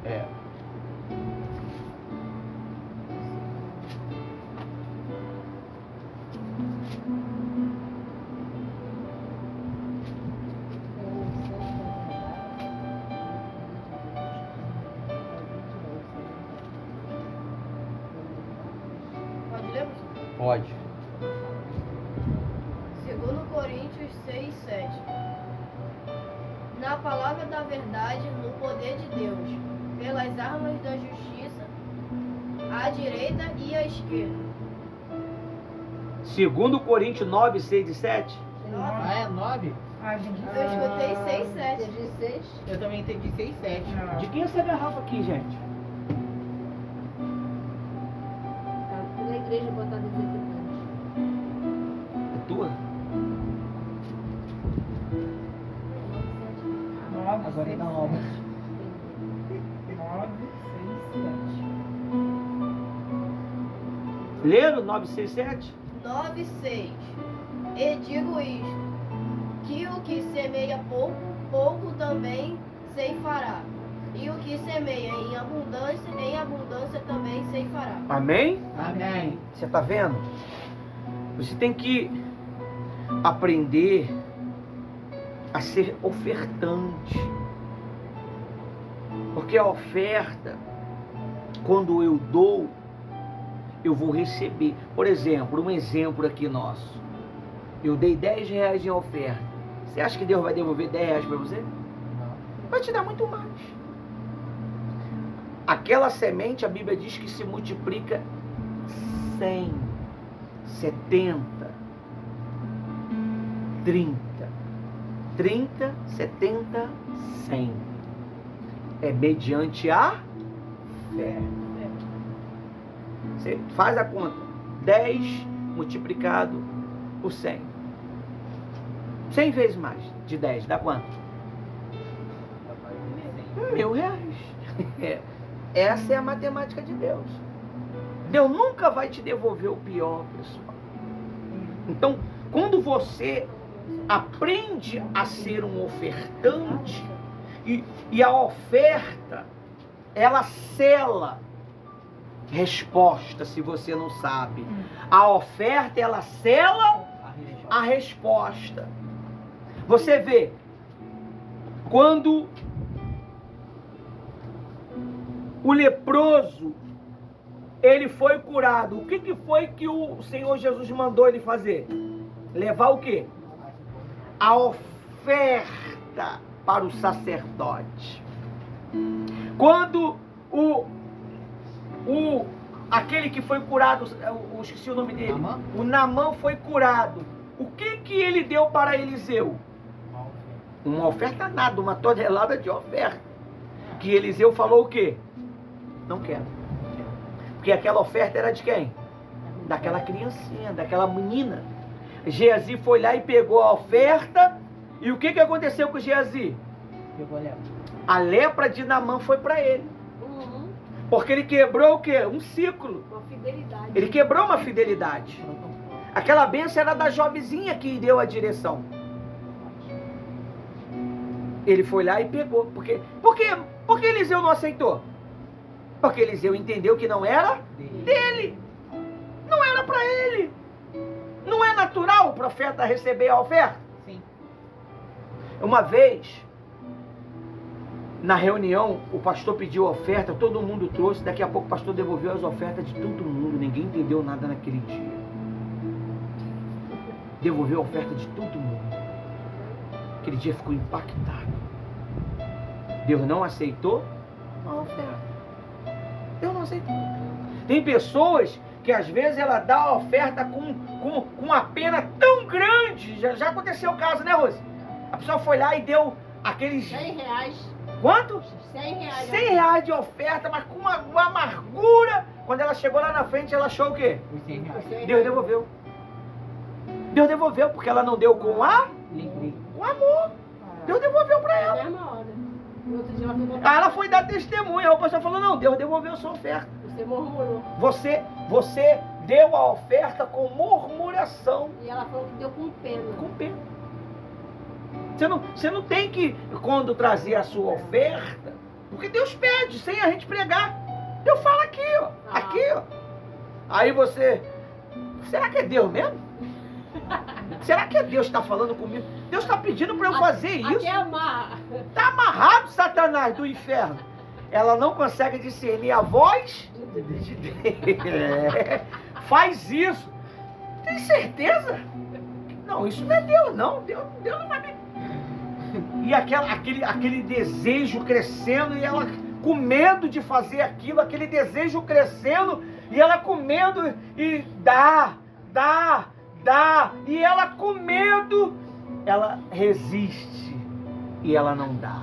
É. Pode ler? Pode. 2 Coríntios 6, 7. Na palavra da verdade, no poder de Deus, pelas armas da justiça, à direita e à esquerda. 2 Coríntios 9, 6 e 7. Ah, é 9? Ah, entendi. Eu escutei 6, 7. Entendi 6. Eu também entendi 6, 7. De quem é essa garrafa aqui, gente? Pela igreja botar desinfetante. É tua? 9, Agora 6, dá uma. 9, 6, 7. Leram 967? 9, 6. E digo isto, que o que semeia pouco, pouco também ceifará. E o que semeia em abundância também ceifará. Amém? Amém. Você está vendo? Você tem que aprender a ser ofertante. Porque a oferta, quando eu dou, eu vou receber. Por exemplo, um exemplo aqui nosso. Eu dei 10 reais em oferta. Você acha que Deus vai devolver 10 reais para você? Vai te dar muito mais. Aquela semente, a Bíblia diz que se multiplica 100, 70, 30. 30, 70, 100. É mediante a fé. Você faz a conta. 10 multiplicado por 100. 100 vezes mais de 10, dá quanto? R$1.000. Essa é a matemática de Deus. Deus nunca vai te devolver o pior, pessoal. Então, quando você aprende a ser um ofertante, e a oferta, ela sela resposta, se você não sabe. A oferta, ela sela a resposta. Você vê, quando o leproso, ele foi curado, o que foi que o Senhor Jesus mandou ele fazer? Levar o quê? A oferta para o sacerdote. Quando aquele que foi curado, eu esqueci o nome dele, Naamã? o Naamã foi curado, o que ele deu para Eliseu? Uma oferta nada, uma tonelada de oferta. Que Eliseu falou o quê? Não quero. Porque aquela oferta era de quem? Daquela criancinha, daquela menina. Geazi foi lá e pegou a oferta. E o que aconteceu com Geazi? Pegou a lepra. A lepra de Naamã foi para ele. Porque ele quebrou o quê? Um ciclo. Uma fidelidade. Ele quebrou uma fidelidade. Aquela bênção era da jovenzinha que deu a direção. Ele foi lá e pegou. Por que Eliseu não aceitou? Porque Eliseu entendeu que não era dele. Não era para ele. Não é natural o profeta receber a oferta? Sim. Uma vez, na reunião, o pastor pediu a oferta, todo mundo trouxe, daqui a pouco o pastor devolveu as ofertas de todo mundo, ninguém entendeu nada naquele dia. Devolveu a oferta de todo mundo. Aquele dia ficou impactado. Deus não aceitou a oferta. Deus não aceitou. Tem pessoas que às vezes ela dá a oferta com uma pena tão grande. Já aconteceu o caso, né, Rose? A pessoa foi lá e deu aqueles... 100 reais. Quanto? 100 reais. 100 reais de oferta, mas com uma amargura. Quando ela chegou lá na frente, ela achou o quê? Os 100 reais. Deus devolveu. Deus devolveu, porque ela não deu com amor. Deus devolveu para ela. Na mesma hora. No outro dia ela foi Aí botar. ela foi dar testemunha. Aí o pastor falou, não, Deus devolveu sua oferta. Você murmurou. Você deu a oferta com murmuração. E ela falou que deu com pena. Com pena. Você não tem que, quando trazer a sua oferta, porque Deus pede, sem a gente pregar. Deus fala aqui, ó. Aqui, ó. Aí você... Será que é Deus mesmo? Será que é Deus que está falando comigo? Deus está pedindo para eu fazer isso. Até amarra. Está amarrado, Satanás, do inferno. Ela não consegue discernir a voz de Deus. Faz isso. Tem certeza? Não, isso não é Deus, não. Deus não vai me... E aquele desejo crescendo, e ela com medo de fazer aquilo, aquele desejo crescendo, e ela com medo, e dá. dá. E ela com medo, ela resiste e ela não dá.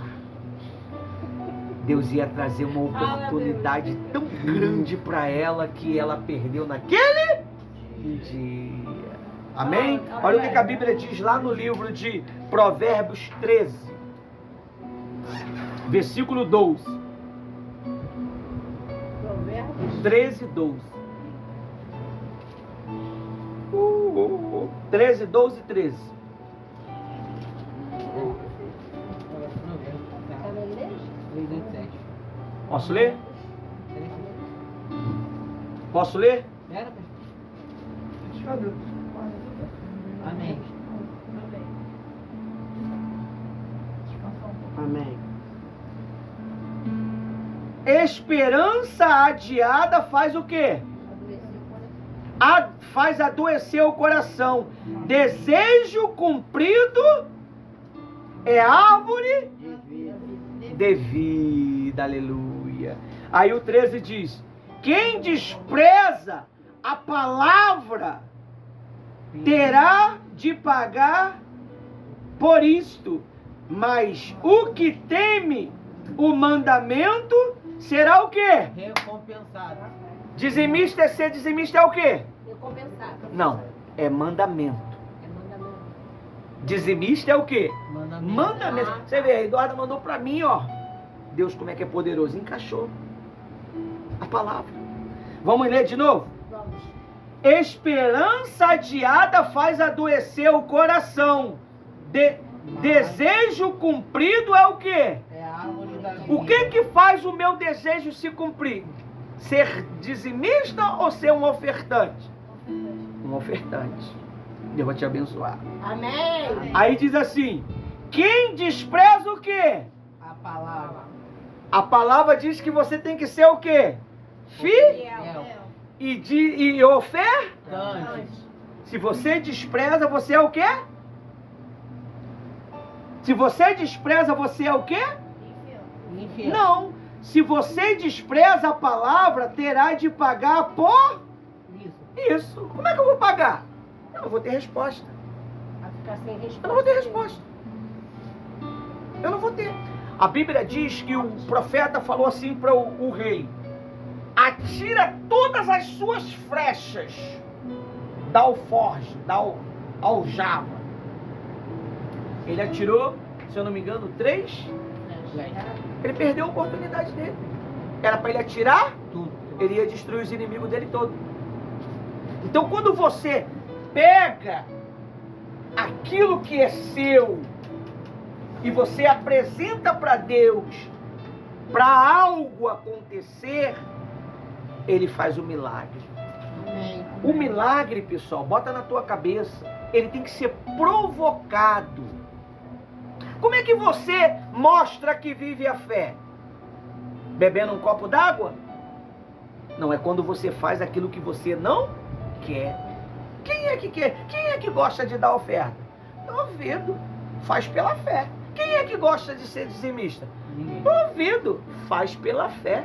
Deus ia trazer uma oportunidade tão grande para ela que ela perdeu naquele dia. Amém? Olha o que a Bíblia diz lá no livro de Provérbios 13, versículo 12. Provérbios 13, 12. 13, 12, 13. Tá na igreja? Posso ler? Posso ler? Amém. Amém. Esperança adiada faz o quê? Faz adoecer o coração. Desejo cumprido é árvore de vida. Aleluia. Aí o 13 diz: quem despreza a palavra terá de pagar por isto, mas o que teme o mandamento será o quê? Recompensado. Dizimista é ser dizimista é o quê? Recompensado. Não, é mandamento. É mandamento. Dizimista é o quê? Mandamento. Mandamento. Você vê, a Eduarda mandou pra mim, ó. Deus, como é que é poderoso. Encaixou a palavra. Vamos ler de novo? Vamos. Esperança adiada faz adoecer o coração. Desejo cumprido é o quê? É a árvore da vida. O que faz o meu desejo se cumprir? Ser dizimista ou ser um ofertante? Um ofertante. Deus vai te abençoar. Amém. Aí diz assim: quem despreza o quê? A palavra. A palavra diz que você tem que ser o quê? Fiel. E ofertante. Dante. Se você despreza, você é o quê? Se você despreza, você é o quê? Infiel. Não. Se você despreza a palavra, terá de pagar por Isso. isso. Como é que eu vou pagar? Eu não vou ter resposta. Vai ficar sem resposta. Eu não vou ter resposta. Eu não vou ter. A Bíblia diz que o profeta falou assim para o rei: atira todas as suas flechas da alforge, da aljava. Ele atirou, se eu não me engano, 3. Ele perdeu a oportunidade dele. Era para ele atirar, Tudo. ele ia destruir os inimigos dele todos. Então, quando você pega aquilo que é seu e você apresenta para Deus, para algo acontecer, Ele faz o milagre. Amém. O milagre, pessoal, bota na tua cabeça, ele tem que ser provocado. Como é que você mostra que vive a fé? Bebendo um copo d'água? Não, é quando você faz aquilo que você não quer. Quem é que quer? Quem é que gosta de dar oferta? Duvido. Faz pela fé. Quem é que gosta de ser dizimista? Ninguém. Duvido. Faz pela fé.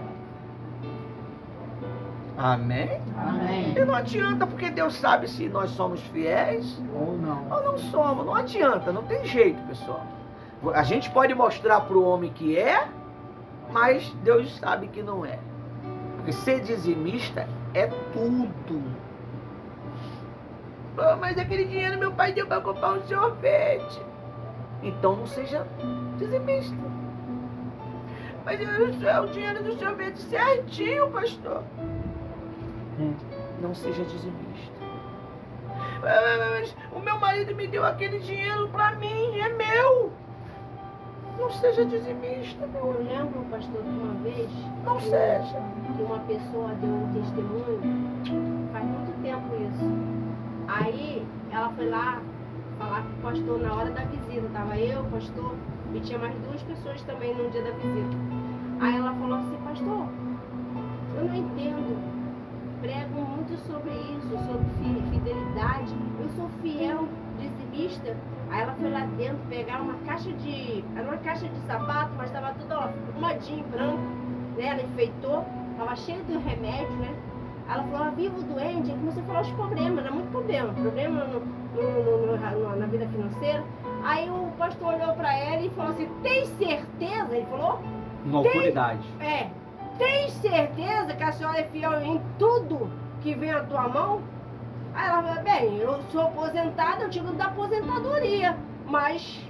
Amém? Amém. E não adianta, porque Deus sabe se nós somos fiéis Ou não. ou não somos. Não adianta, não tem jeito, pessoal. A gente pode mostrar para o homem que é, mas Deus sabe que não é. Porque ser dizimista é tudo. Pô, mas aquele dinheiro meu pai deu para comprar um sorvete. Então não seja dizimista. Mas o dinheiro do sorvete certinho, pastor. Não seja dizimista. Mas o meu marido me deu aquele dinheiro para mim, é meu. Não seja dizimista, meu Eu irmão. lembro, pastor, que uma vez Não seja. que uma pessoa deu um testemunho, faz muito tempo isso. Aí ela foi lá falar com o pastor na hora da visita. Tava eu, o pastor, e tinha mais 2 pessoas também no dia da visita. Aí ela falou assim: pastor, eu não entendo. Prego muito sobre isso, sobre fidelidade. Eu sou fiel, dizimista. Aí ela foi lá dentro pegar uma caixa de... Era uma caixa de sapato, mas estava tudo arrumadinho, branco. Né? Ela enfeitou, estava cheio de remédio, né? Ela falou, vivo doente, aí comecei a falar os problemas, era muito problema na vida financeira. Aí o pastor olhou para ela e falou assim, tem certeza? Ele falou, Uma autoridade. tem certeza que a senhora é fiel em tudo que vem à tua mão? Aí ela falou, bem, eu sou aposentada, eu tiro da aposentadoria, mas...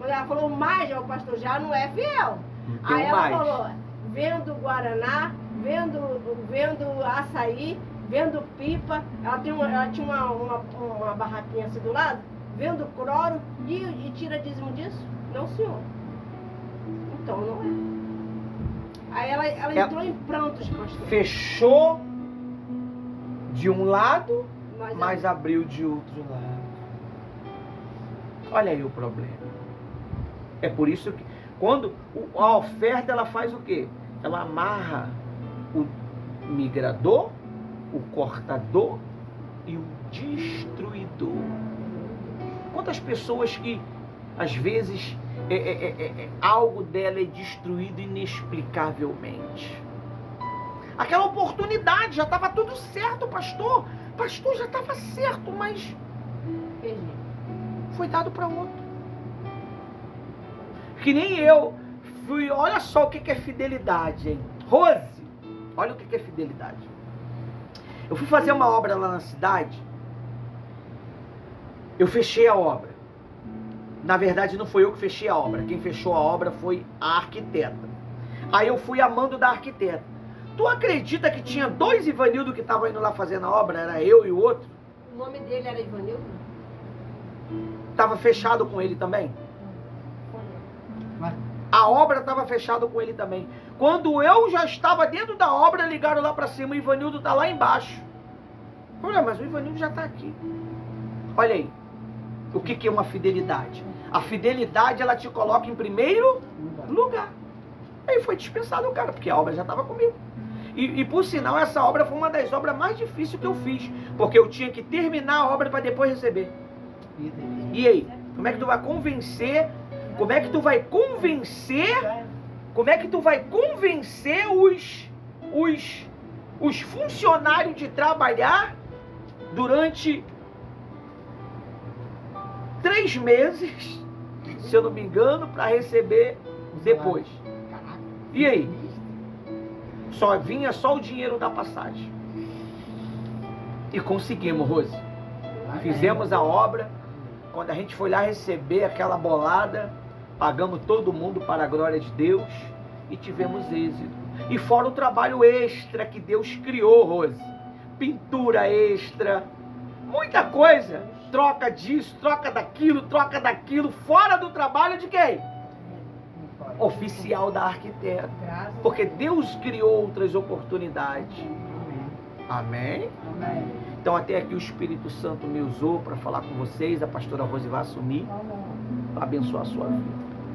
Ela falou, mas o pastor já não é fiel. Não tem Aí ela mais. falou, vendo Guaraná, vendo açaí, vendo pipa, ela tinha uma barraquinha assim do lado, vendo cloro e tira dízimo disso? Não, senhor. Então não é. Aí ela entrou em prantos, pastor. Fechou de um lado, Mas mas abriu de outro lado. Olha aí o problema. É por isso que quando a oferta ela faz o quê? Ela amarra o migrador, o cortador e o destruidor. Quantas pessoas que às vezes algo dela é destruído inexplicavelmente. Aquela oportunidade já estava tudo certo, pastor. Pastor, já estava certo, mas perdi. foi dado para outro. Que nem eu fui, olha só o que é fidelidade, hein? Rose, olha o que é fidelidade. Eu fui fazer uma obra lá na cidade, eu fechei a obra. Na verdade não foi eu que fechei a obra, quem fechou a obra foi a arquiteta. Aí eu fui a mando da arquiteta. Tu acredita que tinha 2 Ivanildo que estavam indo lá fazendo a obra? Era eu e o outro. O nome dele era Ivanildo? Estava fechado com ele também. Mas, A obra estava fechada com ele também. Quando eu já estava dentro da obra, ligaram lá para cima, o Ivanildo está lá embaixo. Olha, mas o Ivanildo já está aqui. Olha aí, o que é uma fidelidade? A fidelidade, ela te coloca em primeiro lugar. Aí foi dispensado o cara, porque a obra já estava comigo. E por sinal, essa obra foi uma das obras mais difíceis que eu fiz, porque eu tinha que terminar a obra para depois receber. E aí, como é que tu vai convencer? Como é que tu vai convencer? Como é que tu vai convencer os funcionários de trabalhar durante 3 meses, se eu não me engano, para receber depois? E aí? Vinha só o dinheiro da passagem. E conseguimos, Rose. Fizemos a obra. Quando a gente foi lá receber aquela bolada, pagamos todo mundo para a glória de Deus e tivemos êxito. E fora o trabalho extra que Deus criou, Rose. Pintura extra, muita coisa. Troca disso, troca daquilo, fora do trabalho de quem? Oficial da arquiteta. Porque Deus criou outras oportunidades. Amém? Amém. Então até aqui o Espírito Santo me usou para falar com vocês. A pastora Rose vai assumir para abençoar a sua vida.